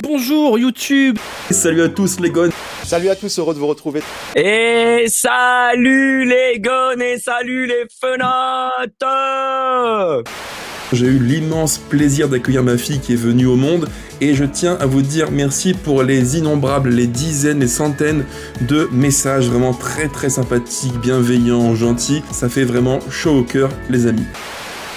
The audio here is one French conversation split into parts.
Bonjour YouTube. Salut à tous les gones. Salut à tous, heureux de vous retrouver. Et salut les gones et salut les fenêtres. J'ai eu l'immense plaisir d'accueillir ma fille qui est venue au monde et je tiens à vous dire merci pour les innombrables, les dizaines, les centaines de messages vraiment très très sympathiques, bienveillants, gentils. Ça fait vraiment chaud au cœur les amis.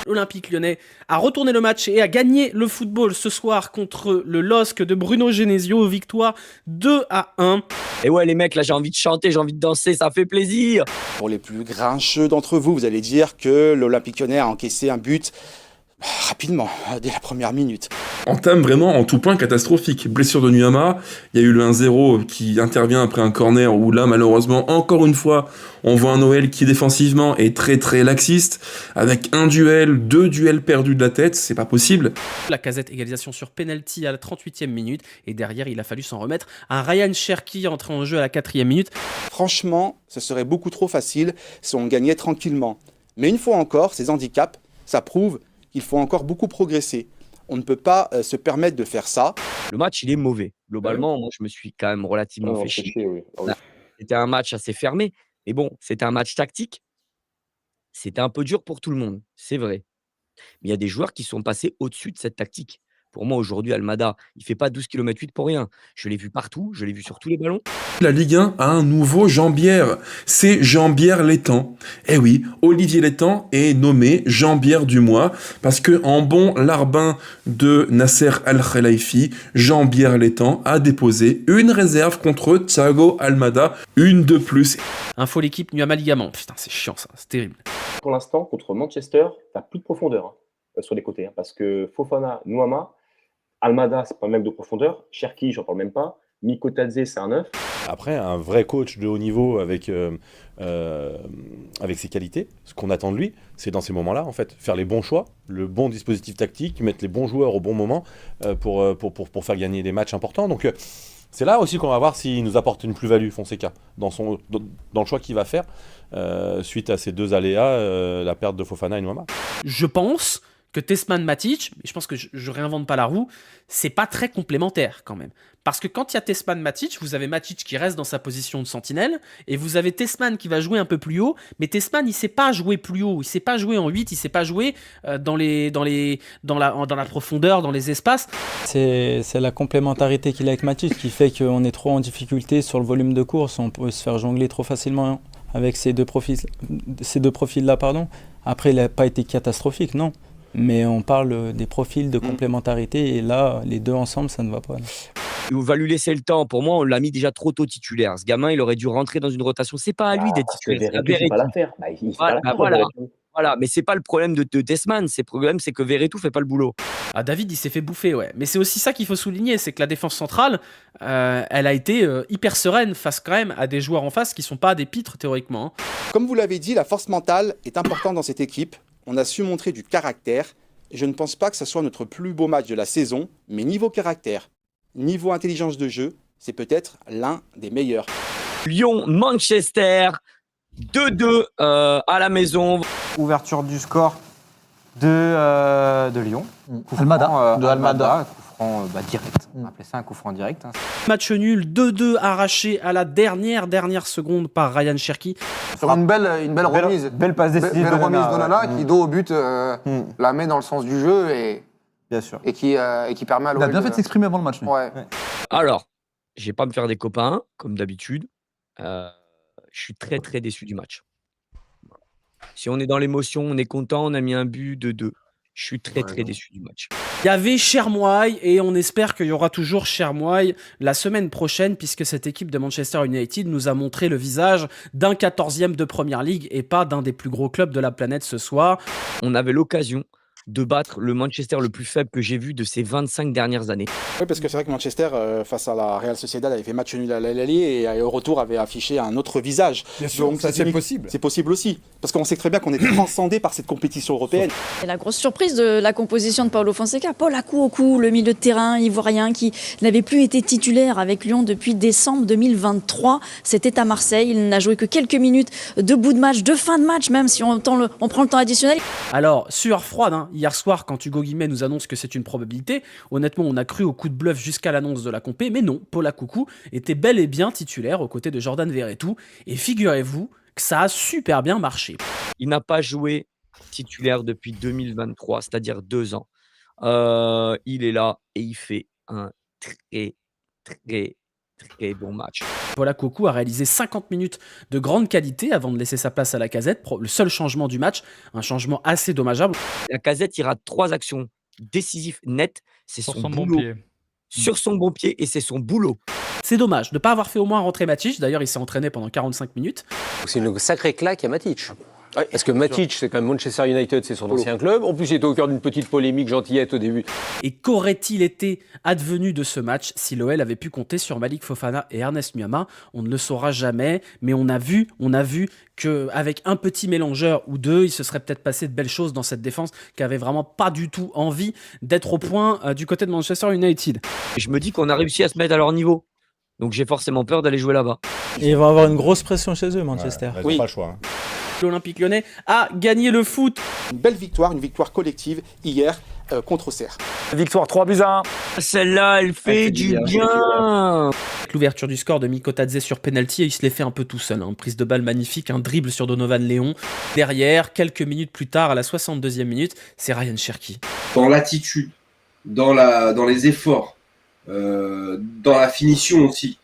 L'Olympique Lyonnais a retourné le match et a gagné le football ce soir contre le LOSC de Bruno Genesio, victoire 2-1. Et ouais les mecs, là j'ai envie de chanter, j'ai envie de danser, ça fait plaisir. Pour les plus grincheux d'entre vous, vous allez dire que l'Olympique Lyonnais a encaissé un but rapidement, dès la première minute. Entame vraiment en tout point catastrophique. Blessure de Nuama, il y a eu le 1-0 qui intervient après un corner où là malheureusement encore une fois on voit un Noël qui défensivement est très très laxiste avec un duel, 2 duels perdus de la tête, c'est pas possible. Lacazette égalisation sur penalty à la 38e minute et derrière il a fallu s'en remettre. Un Ryan Cherki entré en jeu à la 4e minute. Franchement, ce serait beaucoup trop facile si on gagnait tranquillement. Mais une fois encore, ces handicaps, ça prouve qu'il faut encore beaucoup progresser. On ne peut pas se permettre de faire ça. Le match, il est mauvais. Globalement, moi, je me suis quand même relativement fait chier. Oui. C'était un match assez fermé. Mais bon, c'était un match tactique. C'était un peu dur pour tout le monde, c'est vrai. Mais il y a des joueurs qui sont passés au-dessus de cette tactique. Pour moi, aujourd'hui, Almada, il ne fait pas 12 km/h pour rien. Je l'ai vu partout, je l'ai vu sur tous les ballons. La Ligue 1 a un nouveau Jean-Bière, c'est Jean-Bière Létang. Eh oui, Olivier Létang est nommé Jean-Bière du mois, parce que en bon larbin de Nasser Al-Khelaifi, Jean-Bière Létang a déposé une réserve contre Thiago Almada, une de plus. Info l'équipe, Nuama ligament. Putain, c'est chiant ça, c'est terrible. Pour l'instant, contre Manchester, t'as plus de profondeur sur les côtés. Parce que Fofana, Nuama, Almada, c'est pas un mec de profondeur. Cherki, j'en parle même pas. Miko Tadze, c'est un 9. Après, un vrai coach de haut niveau avec ses qualités, ce qu'on attend de lui, c'est dans ces moments-là, en fait, faire les bons choix, le bon dispositif tactique, mettre les bons joueurs au bon moment pour faire gagner des matchs importants. Donc, c'est là aussi qu'on va voir s'il nous apporte une plus-value, Fonseca, dans le choix qu'il va faire suite à ces deux aléas, la perte de Fofana et Nuama. Je pense que Tesman Matic, je pense que je réinvente pas la roue, c'est pas très complémentaire quand même. Parce que quand il y a Tesman Matic, vous avez Matic qui reste dans sa position de sentinelle, et vous avez Tesman qui va jouer un peu plus haut, mais Tesman il sait pas jouer plus haut, il sait pas jouer en 8, il sait pas jouer dans la profondeur, dans les espaces. C'est la complémentarité qu'il a avec Matic qui fait qu'on est trop en difficulté sur le volume de course, on peut se faire jongler trop facilement avec ces deux profils-là. Après, il n'a pas été catastrophique, non. Mais on parle des profils de complémentarité et là, les deux ensemble, ça ne va pas. Il va lui laisser le temps. Pour moi, on l'a mis déjà trop tôt titulaire. Ce gamin, il aurait dû rentrer dans une rotation. C'est pas à lui d'être titulaire. Verretou, c'est pas l'affaire. Il fait pas l'affaire. Voilà, mais c'est pas le problème de Tesman. Le problème, c'est que Verretou fait pas le boulot. Ah, David, il s'est fait bouffer, ouais. Mais c'est aussi ça qu'il faut souligner, c'est que la défense centrale, elle a été hyper sereine face quand même à des joueurs en face qui sont pas des pitres théoriquement. Comme vous l'avez dit, la force mentale est importante dans cette équipe. On a su montrer du caractère. Et je ne pense pas que ce soit notre plus beau match de la saison, mais niveau caractère, niveau intelligence de jeu, c'est peut-être l'un des meilleurs. Lyon-Manchester, 2-2 à la maison. Ouverture du score de Lyon. Almada. De Almada. Coup franc direct. On appelait ça un coup franc direct. Match nul, 2-2 arraché à la dernière seconde par Ryan Cherki. Sur une belle remise. Belle passe décisive Belle remise d'Onana qui, dos au but, la met dans le sens du jeu Bien sûr. et qui permet à l'OL. Il a bien fait de s'exprimer avant le match. Ouais. Alors, je vais pas me faire des copains, comme d'habitude. Je suis très très déçu du match. Si on est dans l'émotion, on est content, on a mis un but de 2. Je suis très déçu du match. Il y avait Chermoy et on espère qu'il y aura toujours Chermoy la semaine prochaine puisque cette équipe de Manchester United nous a montré le visage d'un 14e de Première League et pas d'un des plus gros clubs de la planète ce soir. On avait l'occasion de battre le Manchester le plus faible que j'ai vu de ces 25 dernières années. Oui, parce que c'est vrai que Manchester, face à la Real Sociedad, avait fait match nul à l'aller et au retour avait affiché un autre visage. Bien sûr, Donc, ça c'est possible. C'est possible aussi, parce qu'on sait très bien qu'on est transcendé par cette compétition européenne. Et la grosse surprise de la composition de Paulo Fonseca, Paul Akouokou, le milieu de terrain ivoirien qui n'avait plus été titulaire avec Lyon depuis décembre 2023. C'était à Marseille, il n'a joué que quelques minutes de bout de match, de fin de match même si on prend le temps additionnel. Alors, sueur froide, hein, hier soir, quand Hugo Guillemets nous annonce que c'est une probabilité, honnêtement, on a cru au coup de bluff jusqu'à l'annonce de la compé, mais non, Paul Akoukou était bel et bien titulaire aux côtés de Jordan Verretou, et figurez-vous que ça a super bien marché. Il n'a pas joué titulaire depuis 2023, c'est-à-dire 2 ans. Il est là et il fait un très bon match. Paul Akoukou a réalisé 50 minutes de grande qualité avant de laisser sa place à Lacazette. Le seul changement du match, un changement assez dommageable. Lacazette, il rate 3 actions décisives nettes. C'est Sur son son bon boulot. pied. Sur son bon pied et c'est son boulot. C'est dommage de ne pas avoir fait au moins rentrer Matic. D'ailleurs, il s'est entraîné pendant 45 minutes. C'est une sacrée claque à Matic. Parce que Matic, c'est quand même Manchester United, c'est son ancien club. En plus, il était au cœur d'une petite polémique gentillette au début. Et qu'aurait-il été advenu de ce match si l'OL avait pu compter sur Malik Fofana et Ernest Nuama? On ne le saura jamais, mais on a vu qu'avec un petit mélangeur ou deux, il se serait peut-être passé de belles choses dans cette défense qui avait vraiment pas du tout envie d'être au point du côté de Manchester United. Et je me dis qu'on a réussi à se mettre à leur niveau. Donc j'ai forcément peur d'aller jouer là-bas. Et ils vont avoir une grosse pression chez eux, Manchester. Ils n'ont pas le choix. Hein. L'Olympique Lyonnais a gagné le foot. Une belle victoire, une victoire collective hier contre Auxerre. Victoire 3-1. Celle-là, elle fait du bien. L'ouverture du score de Mikotadze sur penalty, il se l'est fait un peu tout seul. Hein. Prise de balle magnifique, un dribble sur Donovan Léon. Derrière, quelques minutes plus tard, à la 62e minute, c'est Ryan Cherki. Dans l'attitude, dans les efforts, dans la finition aussi.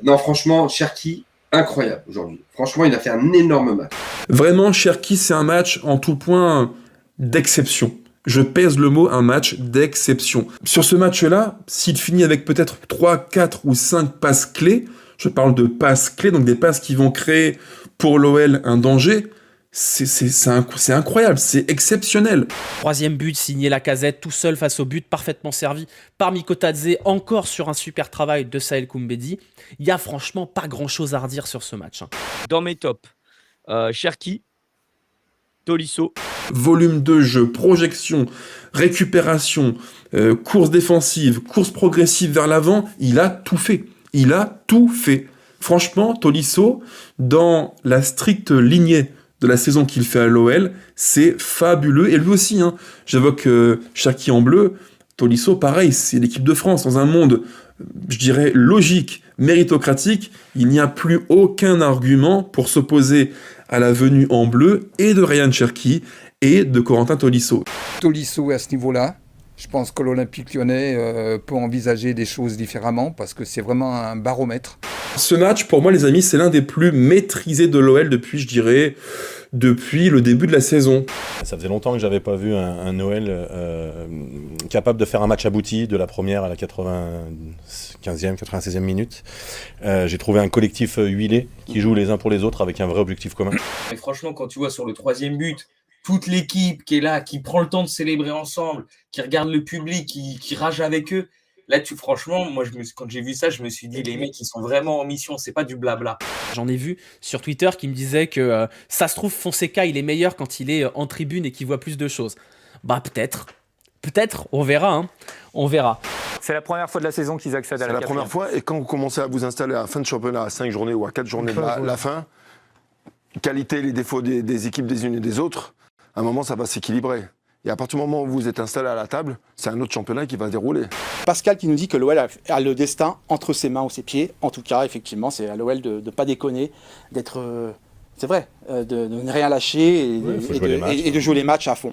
Non, franchement, Cherki, incroyable aujourd'hui. Franchement, il a fait un énorme match. Vraiment, Cherki, c'est un match en tout point d'exception. Je pèse le mot, un match d'exception. Sur ce match-là, s'il finit avec peut-être 3, 4 ou 5 passes clés, je parle de passes clés, donc des passes qui vont créer pour l'OL un danger, c'est incroyable, c'est exceptionnel. Troisième but, signé Lacazette, tout seul face au but, parfaitement servi par Mikotadze, encore sur un super travail de Saël Koumbedi. Il n'y a franchement pas grand-chose à redire sur ce match. Hein. Dans mes tops, Cherki, Tolisso. Volume de jeu, projection, récupération, course défensive, course progressive vers l'avant, il a tout fait. Il a tout fait. Franchement, Tolisso, dans la stricte lignée de la saison qu'il fait à l'OL, c'est fabuleux. Et lui aussi, hein, j'évoque Cherki en bleu, Tolisso, pareil, c'est l'équipe de France. Dans un monde, je dirais, logique, méritocratique, il n'y a plus aucun argument pour s'opposer à la venue en bleu et de Ryan Cherki et de Corentin Tolisso. Tolisso à ce niveau-là, je pense que l'Olympique Lyonnais peut envisager des choses différemment parce que c'est vraiment un baromètre. Ce match, pour moi, les amis, c'est l'un des plus maîtrisés de l'OL depuis, je dirais, depuis le début de la saison. Ça faisait longtemps que j'avais pas vu un OL capable de faire un match abouti de la première à la 95e, 96e minute. J'ai trouvé un collectif huilé qui joue les uns pour les autres avec un vrai objectif commun. Et franchement, quand tu vois sur le troisième but, toute l'équipe qui est là, qui prend le temps de célébrer ensemble, qui regarde le public, qui rage avec eux, là, franchement, moi, quand j'ai vu ça, je me suis dit, les mecs, ils sont vraiment en mission, c'est pas du blabla. J'en ai vu sur Twitter qui me disait que ça se trouve, Fonseca, il est meilleur quand il est en tribune et qu'il voit plus de choses. Bah, peut-être, on verra, hein. On verra. C'est la première fois de la saison qu'ils accèdent à la quatrième. C'est la première fois, et quand vous commencez à vous installer à la fin de championnat, à 5 journées ou à 4 journées de la fin, qualité et les défauts des équipes des unes et des autres, à un moment, ça va s'équilibrer. Et à partir du moment où vous êtes installé à la table, c'est un autre championnat qui va se dérouler. Pascal qui nous dit que l'OL a le destin entre ses mains ou ses pieds. En tout cas, effectivement, c'est à l'OL de ne pas déconner, d'être... c'est vrai, de ne rien lâcher et de jouer les matchs à fond.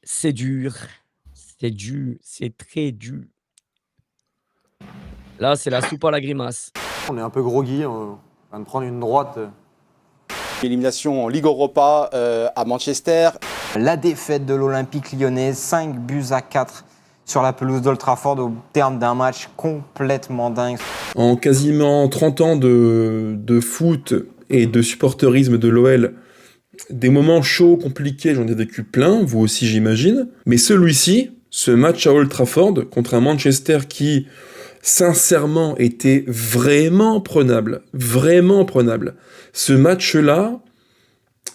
C'est dur, c'est très dur. Là, c'est la soupe à la grimace. On est un peu groggy, on vient de prendre une droite. Élimination en Ligue Europa à Manchester. La défaite de l'Olympique Lyonnais, 5-4 sur la pelouse d'Old Trafford au terme d'un match complètement dingue. En quasiment 30 ans de foot et de supporterisme de l'OL, des moments chauds, compliqués, j'en ai vécu plein, vous aussi j'imagine. Mais celui-ci, ce match à Old Trafford contre un Manchester qui, sincèrement, était vraiment prenable. Vraiment prenable. Ce match-là,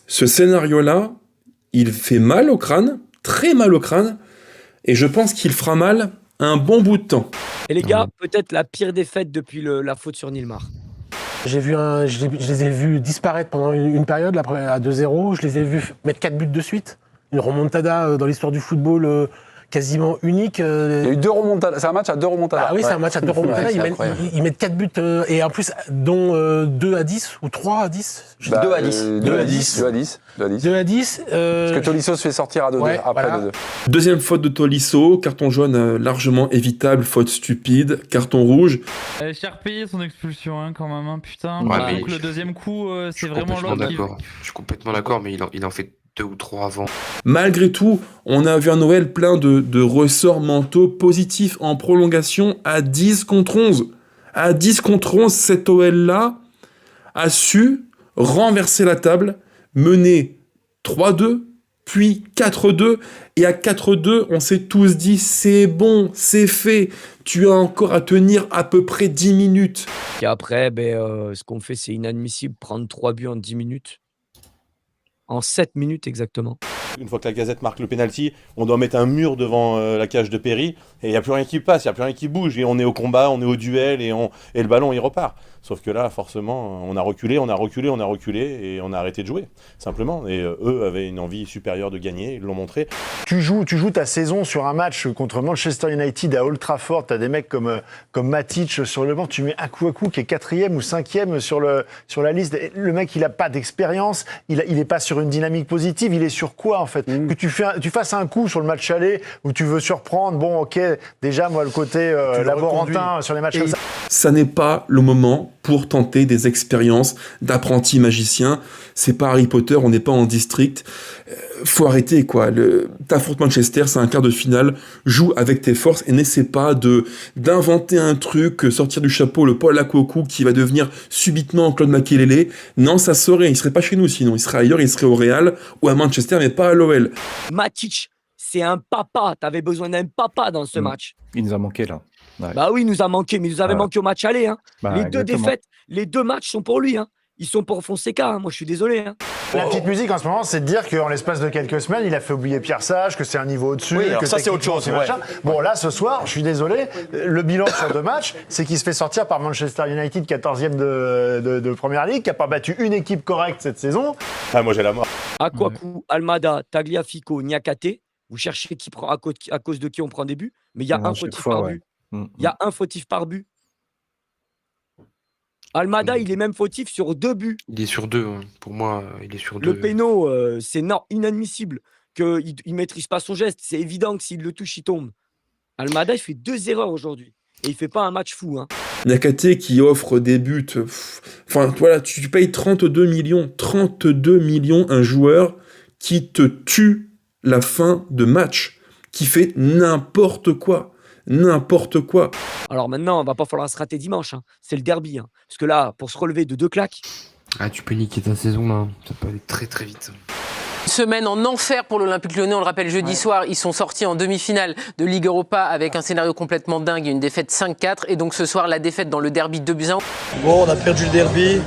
ce scénario-là, il fait mal au crâne, très mal au crâne, et je pense qu'il fera mal un bon bout de temps. Et les gars, peut-être la pire défaite depuis la faute sur Nilmar. Je les ai vus disparaître pendant une période, là, à 2-0. Je les ai vus mettre 4 buts de suite. Une remontada dans l'histoire du football quasiment unique. Il y a eu 2 remontadas. C'est un match à 2 remontadas. Ah oui, c'est un match à 2 remontadas. Ils mettent 4 buts, et en plus, dont 2 à 10 ou 3 à 10. 2 à 10. 2 à 10. 2 à 10. Parce que Tolisso se fait sortir à 2-2, après 2-2. Deuxième faute de Tolisso, carton jaune largement évitable, faute stupide, carton rouge. Cher payé son expulsion quand même, hein, putain. Ouais, Donc le deuxième coup, c'est vraiment l'autre qui... Je suis complètement d'accord, mais il en fait 2 ou 3 avant. Malgré tout, on a vu un Noël plein de ressorts mentaux positifs en prolongation à 10 contre 11. À 10 contre 11, cet OL-là a su renverser la table, mener 3-2, puis 4-2, et à 4-2, on s'est tous dit, c'est bon, c'est fait, tu as encore à tenir à peu près 10 minutes. Et après, ce qu'on fait, c'est inadmissible, prendre 3 buts en 10 minutes. En 7 minutes exactement. Une fois que la Gazette marque le penalty, on doit mettre un mur devant la cage de Perry, et il n'y a plus rien qui passe, il n'y a plus rien qui bouge, et on est au combat, on est au duel, et le ballon il repart. Sauf que là, forcément, on a reculé, et on a arrêté de jouer, simplement. Et eux avaient une envie supérieure de gagner, ils l'ont montré. Tu joues ta saison sur un match contre Manchester United à Old Trafford, tu as des mecs comme Matic sur le banc, tu mets Akuaku qui est 4e ou 5e sur la liste. Le mec, il n'a pas d'expérience, il n'est pas sur une dynamique positive, il est sur quoi en fait? Que tu fasses un coup sur le match aller où tu veux surprendre, bon ok, déjà moi le côté laborantin sur les matchs comme ça. Ça n'est pas le moment pour tenter des expériences d'apprentis magiciens. C'est pas Harry Potter, on n'est pas en district. Faut arrêter, quoi. T'affrontes Manchester, c'est un quart de finale. Joue avec tes forces et n'essaie pas d'inventer un truc, sortir du chapeau le Paul Akuaku qui va devenir subitement Claude Makelele. Non, ça saurait. Il serait pas chez nous sinon. Il serait ailleurs, il serait au Real ou à Manchester, mais pas à l'OL. Matic, c'est un papa. T'avais besoin d'un papa dans ce match. Il nous a manqué là. Ouais. Bah oui, il nous a manqué, mais il nous avait manqué au match aller. Hein. Les 2 exactement. défaites, les 2 matchs sont pour lui. Hein. Ils sont pour Fonseca, hein. Moi je suis désolé. Hein. La petite musique en ce moment, c'est de dire qu'en l'espace de quelques semaines, il a fait oublier Pierre Sage, que c'est un niveau au-dessus. Oui, alors que ça, c'est autre chose, machin. Bon, là, ce soir, je suis désolé, le bilan sur 2 matchs, c'est qu'il se fait sortir par Manchester United, 14e de Première Ligue, qui n'a pas battu une équipe correcte cette saison. Ah, moi j'ai la mort. Akuaku, Almada, Tagliafico, Niakate. Vous cherchez qui prend, à cause de qui on prend des buts, mais il y a un fautif par but. Il y a un fautif par but. Almada, il est même fautif sur 2 buts. Il est sur 2, pour moi, il est sur 2. Le péno, c'est inadmissible qu'il ne maîtrise pas son geste. C'est évident que s'il le touche, il tombe. Almada, il fait 2 erreurs aujourd'hui. Et il ne fait pas un match fou. Hein. Niakate qui offre des buts. Enfin, voilà, tu payes 32 millions un joueur qui te tue la fin de match, qui fait n'importe quoi. Alors maintenant, il va pas falloir se rater dimanche. Hein. C'est le derby. Hein. Parce que là, pour se relever de 2 claques... Ah, tu peux niquer ta saison là. Ça peut aller très très vite. Une semaine en enfer pour l'Olympique Lyonnais, on le rappelle jeudi soir, ils sont sortis en demi-finale de Ligue Europa avec un scénario complètement dingue, une défaite 5-4 et donc ce soir la défaite dans le derby 2-1. Bon, on a perdu le derby,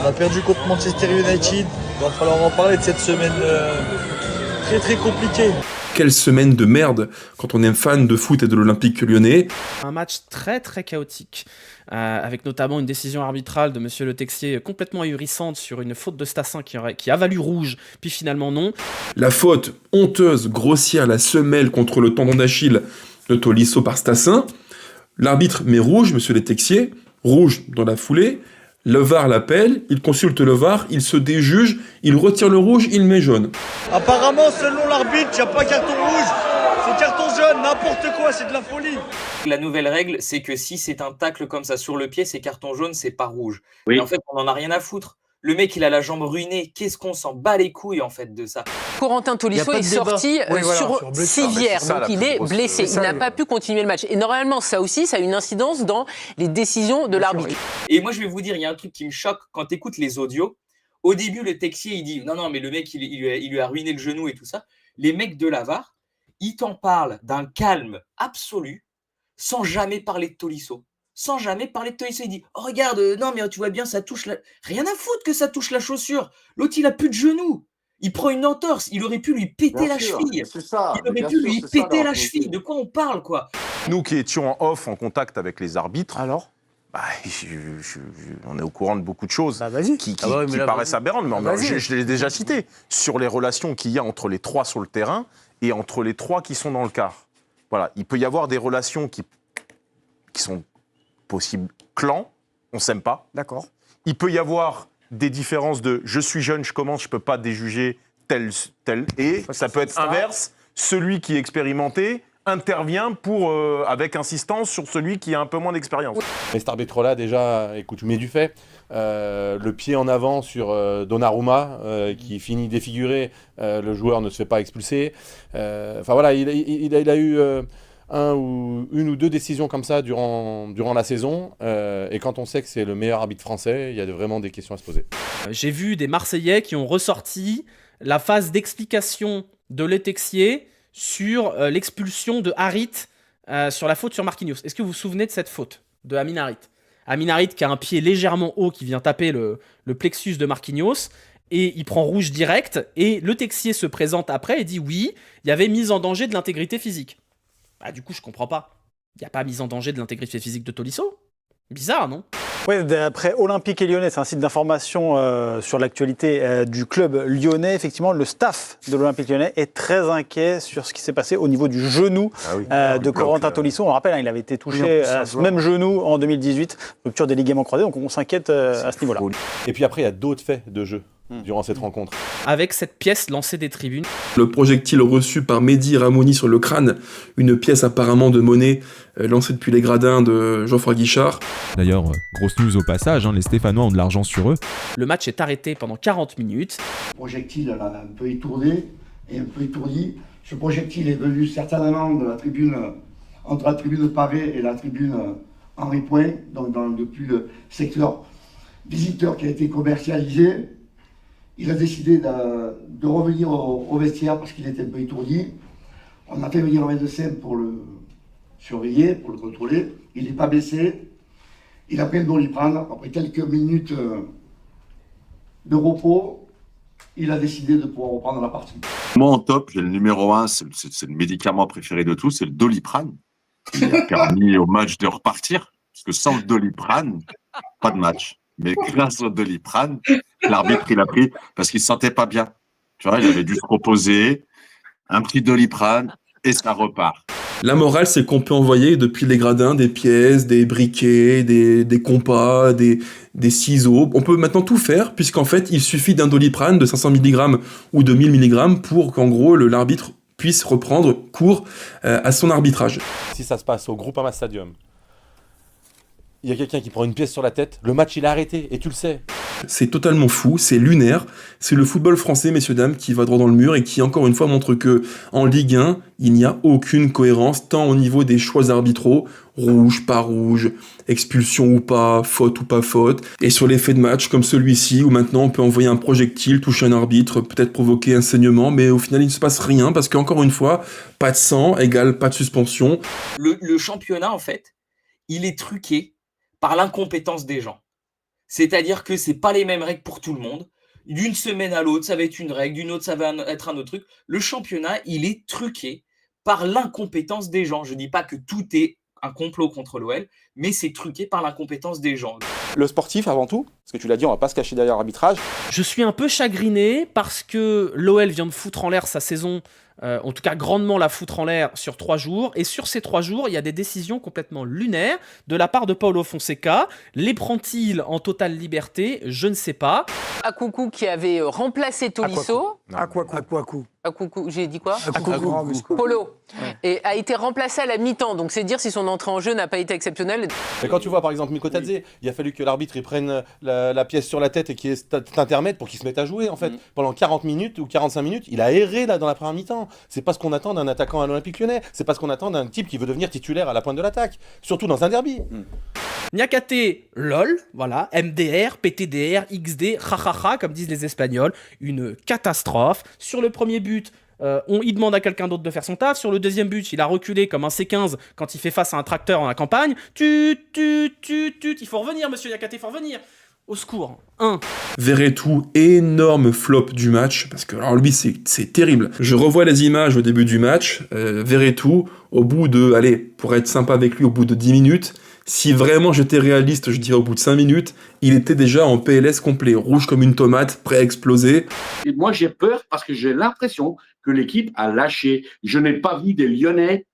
on a perdu contre Manchester United, il va falloir en parler de cette semaine très très compliquée. Quelle semaine de merde quand on est fan de foot et de l'Olympique Lyonnais. Un match très très chaotique, avec notamment une décision arbitrale de Monsieur Le Texier complètement ahurissante sur une faute de Stassin qui a valu rouge, puis finalement non. La faute honteuse, grossière, la semelle contre le tendon d'Achille de Tolisso par Stassin. L'arbitre met rouge, Monsieur Le Texier, rouge dans la foulée. Le VAR l'appelle, il consulte le VAR, il se déjuge, il retire le rouge, il met jaune. Apparemment, selon l'arbitre, il n'y a pas carton rouge, c'est carton jaune, n'importe quoi, c'est de la folie. La nouvelle règle, c'est que si c'est un tacle comme ça sur le pied, c'est carton jaune, c'est pas rouge. Oui. Et en fait, on n'en a rien à foutre. Le mec, il a la jambe ruinée. Qu'est-ce qu'on s'en bat les couilles, en fait, de ça? Corentin Tolisso est sorti sur civière, donc il est blessé. Il n'a pas pu continuer le match. Et normalement, ça aussi, ça a une incidence dans les décisions de l'arbitre. Et moi, je vais vous dire, il y a un truc qui me choque quand tu écoutes les audios. Au début, le Texier, il dit non, mais le mec, il lui a ruiné le genou et tout ça. Les mecs de la VAR, ils t'en parlent d'un calme absolu sans jamais parler de Tolisso. Sans jamais parler de Tolisso. Il dit oh, regarde, non, mais tu vois bien, ça touche la. Rien à foutre que ça touche la chaussure. L'autre, il a plus de genou. Il prend une entorse. Il aurait pu lui péter la cheville. Il aurait pu lui péter la cheville. De quoi on parle, quoi? Nous qui étions en off, en contact avec les arbitres. Alors on est au courant de beaucoup de choses qui paraissent aberrantes, mais je l'ai déjà cité, sur les relations qu'il y a entre les 3 sur le terrain et entre les 3 qui sont dans le quart. Voilà, il peut y avoir des relations qui sont possibles clans, on s'aime pas. D'accord. Il peut y avoir des différences de je suis jeune, je commence, je peux pas déjuger tel, et ça peut être inverse, celui qui est expérimenté intervient avec insistance sur celui qui a un peu moins d'expérience. Mais cet arbitre-là, déjà, écoute, met du fait. Le pied en avant sur Donnarumma, qui finit défiguré, le joueur ne se fait pas expulser. Enfin voilà, il a eu une ou deux décisions comme ça durant la saison. Et quand on sait que c'est le meilleur arbitre français, il y a vraiment des questions à se poser. J'ai vu des Marseillais qui ont ressorti la phase d'explication de Le Texier sur l'expulsion de Harit sur la faute sur Marquinhos. Est-ce que vous vous souvenez de cette faute de Amin Harit? Amin Harit qui a un pied légèrement haut qui vient taper le plexus de Marquinhos et il prend rouge direct et Le Texier se présente après et dit oui, il y avait mise en danger de l'intégrité physique. Bah du coup je comprends pas. Il n'y a pas mise en danger de l'intégrité physique de Tolisso? Bizarre, non? Oui, d'après Olympique et Lyonnais, c'est un site d'information sur l'actualité du club lyonnais. Effectivement, le staff de l'Olympique lyonnais est très inquiet sur ce qui s'est passé au niveau du genou de Corentin Tolisso. On rappelle, il avait été touché à ce même genou en 2018, rupture des ligaments croisés, donc on s'inquiète à ce niveau-là. Et puis après, il y a d'autres faits de jeu durant cette rencontre. Avec cette pièce lancée des tribunes. Le projectile reçu par Mehdi Ramoni sur le crâne, une pièce apparemment de monnaie lancée depuis les gradins de Geoffroy Guichard. D'ailleurs, grosse news au passage, les Stéphanois ont de l'argent sur eux. Le match est arrêté pendant 40 minutes. Le projectile a un peu étourdi et un peu étourdi. Ce projectile est venu certainement de la tribune, entre la tribune Pavé et la tribune Henri Point, donc depuis le secteur visiteur qui a été commercialisé. Il a décidé de revenir au vestiaire parce qu'il était un peu étourdi. On a fait venir un médecin pour le surveiller, pour le contrôler. Il n'est pas blessé. Il a pris le Doliprane. Après quelques minutes de repos, il a décidé de pouvoir reprendre la partie. Moi, en top, j'ai le numéro 1, c'est le médicament préféré de tous, c'est le Doliprane. Il a permis au match de repartir, parce que sans le Doliprane, pas de match. Mais grâce au Doliprane, l'arbitre, il a pris parce qu'il ne se sentait pas bien. Tu vois, il avait dû se reposer, un petit Doliprane, et ça repart. La morale, c'est qu'on peut envoyer depuis les gradins des pièces, des briquets, des compas, des ciseaux. On peut maintenant tout faire, puisqu'en fait, il suffit d'un Doliprane de 500 mg ou de 1000 mg pour qu'en gros, l'arbitre puisse reprendre cours à son arbitrage. Si ça se passe au Groupama Stadium, il y a quelqu'un qui prend une pièce sur la tête, le match il est arrêté, et tu le sais. C'est totalement fou, c'est lunaire, c'est le football français, messieurs, dames, qui va droit dans le mur et qui, encore une fois, montre que en Ligue 1, il n'y a aucune cohérence, tant au niveau des choix arbitraux, rouge, pas rouge, expulsion ou pas, faute ou pas faute, et sur les faits de match comme celui-ci, où maintenant on peut envoyer un projectile, toucher un arbitre, peut-être provoquer un saignement, mais au final il ne se passe rien, parce qu'encore une fois, pas de sang égale pas de suspension. Le championnat, en fait, il est truqué par l'incompétence des gens. C'est-à-dire que c'est pas les mêmes règles pour tout le monde. D'une semaine à l'autre, ça va être une règle, d'une autre, ça va être un autre truc. Le championnat, il est truqué par l'incompétence des gens. Je dis pas que tout est un complot contre l'OL, mais c'est truqué par l'incompétence des gens. Le sportif, avant tout, parce que tu l'as dit, on va pas se cacher derrière l'arbitrage. Je suis un peu chagriné parce que l'OL vient de foutre en l'air sa saison, en tout cas grandement la foutre en l'air sur 3 jours. Et sur ces 3 jours, il y a des décisions complètement lunaires de la part de Paulo Fonseca. Les prend-il en totale liberté? Je ne sais pas. Akoukou qui avait remplacé Tolisso. Akoukou, j'ai dit quoi? Polo. Et a été remplacé à la mi-temps. Donc c'est dire si son entrée en jeu n'a pas été exceptionnelle. Mais quand tu vois par exemple Mikotadze, il a fallu que l'arbitre il prenne la pièce sur la tête et qu'il y ait cet intermède pour qu'il se mette à jouer en fait. Pendant 40 minutes ou 45 minutes, il a erré là dans la première mi-temps. C'est pas ce qu'on attend d'un attaquant à l'Olympique Lyonnais. C'est pas ce qu'on attend d'un type qui veut devenir titulaire à la pointe de l'attaque. Surtout dans un derby. Niakate, lol, voilà, MDR, PTDR, XD, jajaja, comme disent les Espagnols, une catastrophe. Sur le premier but, il demande à quelqu'un d'autre de faire son taf. Sur le deuxième but, il a reculé comme un C15 quand il fait face à un tracteur en la campagne. Il faut revenir, monsieur Niakate, il faut revenir. Au secours. 1. Verretou, énorme flop du match, parce que alors lui c'est terrible. Je revois les images au début du match, Verretou, au bout de, allez, pour être sympa avec lui, au bout de 10 minutes, si vraiment j'étais réaliste, je dirais au bout de 5 minutes, il était déjà en PLS complet, rouge comme une tomate, prêt à exploser. Et moi j'ai peur parce que j'ai l'impression que l'équipe a lâché. Je n'ai pas vu des Lyonnais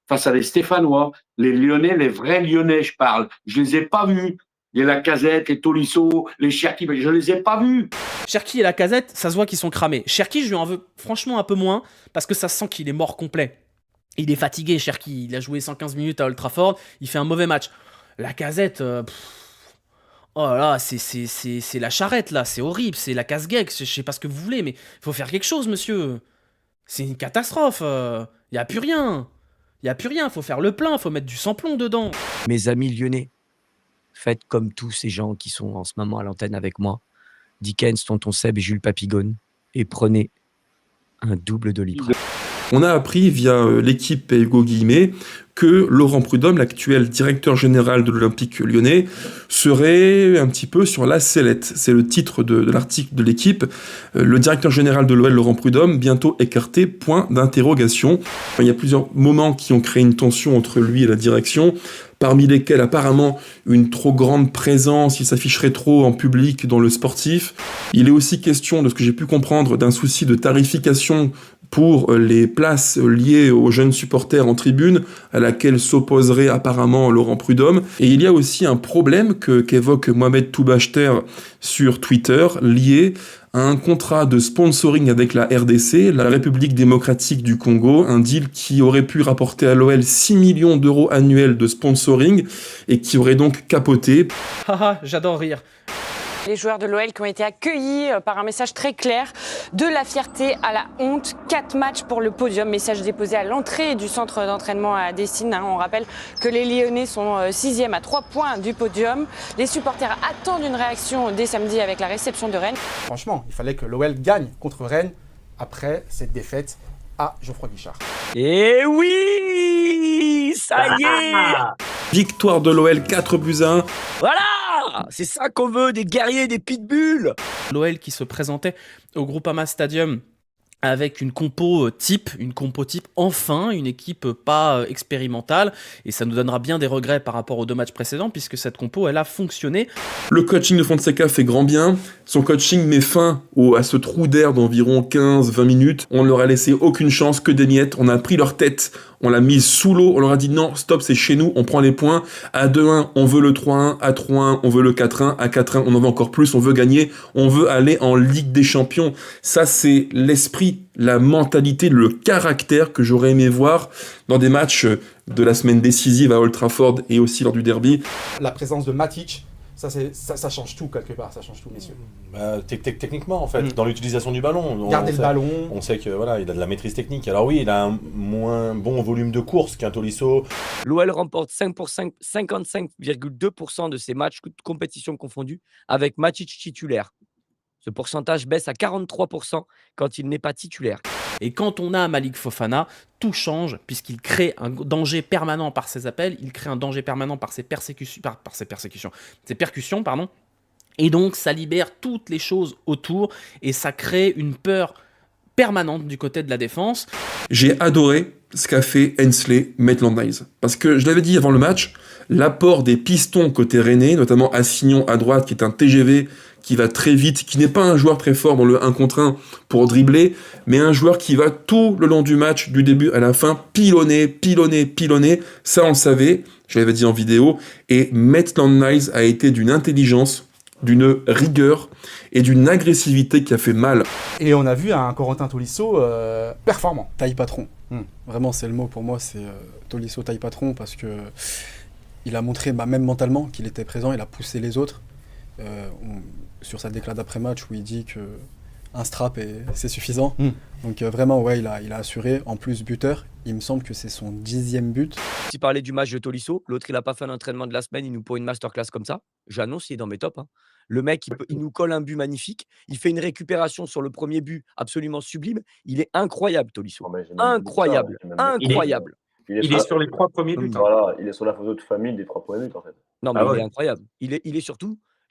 face à des Stéphanois, les Lyonnais, les vrais Lyonnais je parle, je les ai pas vus. Les Lacazette, les Tolisso, les Cherki, je les ai pas vus. Cherki et Lacazette, ça se voit qu'ils sont cramés. Cherki, je lui en veux franchement un peu moins, parce que ça se sent qu'il est mort complet. Il est fatigué, Cherki. Il a joué 115 minutes à Old Trafford, il fait un mauvais match. Lacazette, oh là là, c'est la charrette là, c'est horrible, c'est la casse-gueule, je sais pas ce que vous voulez, mais il faut faire quelque chose, monsieur. C'est une catastrophe, y a plus rien. Y a plus rien, faut faire le plein, faut mettre du sans-plomb dedans. Mes amis lyonnais, faites comme tous ces gens qui sont en ce moment à l'antenne avec moi. Dickens, Tonton Seb et Jules Papigone. Et prenez un double Doliprane. On a appris via l'équipe et Hugo Guillemet que Laurent Prudhomme, l'actuel directeur général de l'Olympique Lyonnais, serait un petit peu sur la sellette. C'est le titre de l'article de l'équipe. Le directeur général de l'OL, Laurent Prudhomme, bientôt écarté, point d'interrogation. Il y a plusieurs moments qui ont créé une tension entre lui et la direction, parmi lesquels apparemment une trop grande présence, il s'afficherait trop en public dans le sportif. Il est aussi question, de ce que j'ai pu comprendre, d'un souci de tarification pour les places liées aux jeunes supporters en tribune, à laquelle s'opposerait apparemment Laurent Prudhomme. Et il y a aussi un problème qu'évoque Mohamed Toubachter sur Twitter, lié à un contrat de sponsoring avec la RDC, la République démocratique du Congo, un deal qui aurait pu rapporter à l'OL 6 millions d'euros annuels de sponsoring et qui aurait donc capoté. Haha, j'adore rire. Les joueurs de l'OL qui ont été accueillis par un message très clair, de la fierté à la honte. 4 matchs pour le podium, message déposé à l'entrée du centre d'entraînement à Dessines. On rappelle que les Lyonnais sont 6e à 3 points du podium. Les supporters attendent une réaction dès samedi avec la réception de Rennes. Franchement, il fallait que l'OL gagne contre Rennes après cette défaite à Geoffroy Guichard. Et oui, ça y est. Victoire de l'OL 4-1. Voilà, c'est ça qu'on veut, des guerriers, des pitbulls. L'OL qui se présentait au Groupama Stadium avec une compo type, enfin, une équipe pas expérimentale, et ça nous donnera bien des regrets par rapport aux 2 matchs précédents, puisque cette compo, elle a fonctionné. Le coaching de Fonseca fait grand bien, son coaching met fin à ce trou d'air d'environ 15-20 minutes, on ne leur a laissé aucune chance, que des miettes, on a pris leur tête, on l'a mise sous l'eau, on leur a dit non, stop, c'est chez nous, on prend les points, à 2-1, on veut le 3-1, à 3-1, on veut le 4-1, à 4-1, on en veut encore plus, on veut gagner, on veut aller en Ligue des Champions. Ça, c'est l'esprit, la mentalité, le caractère que j'aurais aimé voir dans des matchs de la semaine décisive à Old Trafford et aussi lors du derby. La présence de Matic, ça change tout quelque part, ça change tout, messieurs. Techniquement, en fait, dans l'utilisation du ballon. Garder le ballon. On sait que voilà, il a de la maîtrise technique. Alors oui, il a un moins bon volume de course qu'un Tolisso. L'OL remporte 55,2% de ses matchs, toutes compétitions confondues, avec Matic titulaire. Ce pourcentage baisse à 43% quand il n'est pas titulaire. Et quand on a Malik Fofana, tout change, puisqu'il crée un danger permanent par ses appels, il crée un danger permanent par ses percussions, et donc ça libère toutes les choses autour, et ça crée une peur permanente du côté de la défense. J'ai adoré ce qu'a fait Hensley Maitland-Niles, parce que je l'avais dit avant le match, l'apport des pistons côté rennais, notamment Assignon à droite, qui est un TGV, qui va très vite, qui n'est pas un joueur très fort dans le 1 contre 1 pour dribbler, mais un joueur qui va tout le long du match, du début à la fin, pilonner. Ça, on le savait, je l'avais dit en vidéo, et Maitland-Niles a été d'une intelligence, d'une rigueur et d'une agressivité qui a fait mal. Et on a vu un Corentin Tolisso performant. Taille patron. Vraiment, c'est le mot pour moi, c'est Tolisso taille patron, parce que il a montré, même mentalement, qu'il était présent, il a poussé les autres. sur sa déclaration d'après-match où il dit que un strap c'est suffisant. Donc vraiment, ouais, il a assuré. En plus, buteur, il me semble que c'est son 10e but. Si parlait du match de Tolisso, l'autre il a pas fait un entraînement de la semaine, il nous pose une masterclass comme ça. J'annonce, il est dans mes tops. Hein. Le mec, il nous colle un but magnifique. Il fait une récupération sur le premier but absolument sublime. Il est incroyable, Tolisso. Incroyable, incroyable. Il est sur les 3 premiers buts. Voilà, il est sur la photo de famille des 3 premiers buts en fait. Non, mais il est incroyable.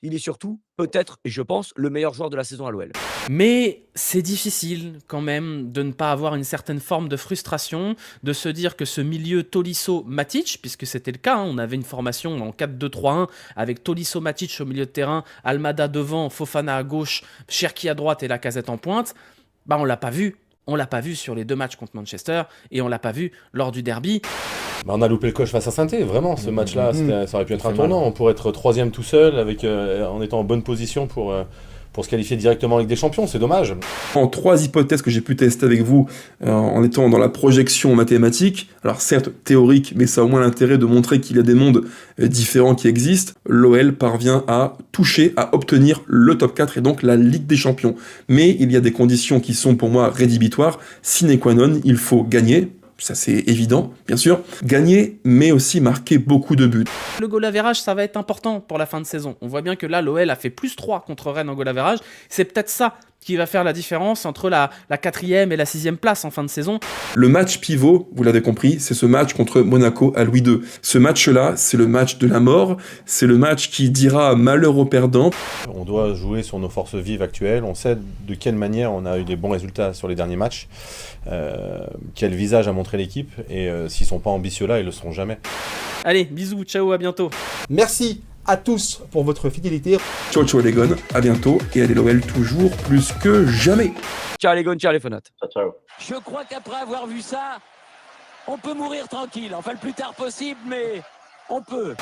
Il est surtout, peut-être, et je pense, le meilleur joueur de la saison à l'OL. Mais c'est difficile quand même de ne pas avoir une certaine forme de frustration, de se dire que ce milieu Tolisso-Matic, puisque c'était le cas, hein, on avait une formation en 4-2-3-1 avec Tolisso-Matic au milieu de terrain, Almada devant, Fofana à gauche, Cherki à droite et Lacazette en pointe, on l'a pas vu. On l'a pas vu sur les 2 matchs contre Manchester et on l'a pas vu lors du derby. On a loupé le coche face à Saint-Étienne, vraiment, ce match-là, ça aurait pu être un tournant. On pourrait être 3e tout seul, en étant en bonne position pour se qualifier directement en Ligue des Champions, c'est dommage. En 3 hypothèses que j'ai pu tester avec vous, en étant dans la projection mathématique, alors certes théorique, mais ça a au moins l'intérêt de montrer qu'il y a des mondes différents qui existent, l'OL parvient à toucher, à obtenir le top 4 et donc la Ligue des Champions. Mais il y a des conditions qui sont pour moi rédhibitoires, sine qua non, il faut gagner. Ça c'est évident, bien sûr. Gagner, mais aussi marquer beaucoup de buts. Le goal average, ça va être important pour la fin de saison. On voit bien que là, l'OL a fait +3 contre Rennes en goal average. C'est peut-être ça qui va faire la différence entre la 4e et la 6e place en fin de saison. Le match pivot, vous l'avez compris, c'est ce match contre Monaco à Louis II. Ce match-là, c'est le match de la mort. C'est le match qui dira malheur aux perdants. On doit jouer sur nos forces vives actuelles. On sait de quelle manière on a eu des bons résultats sur les derniers matchs. Quel visage a montré l'équipe. Et s'ils ne sont pas ambitieux là, ils ne le seront jamais. Allez, bisous, ciao, à bientôt. Merci à tous pour votre fidélité. Ciao, ciao les gones, à bientôt. Et allez l'OL toujours plus que jamais. Ciao les gones, ciao les fanates. Ciao. Je crois qu'après avoir vu ça, on peut mourir tranquille. Enfin, le plus tard possible, mais on peut.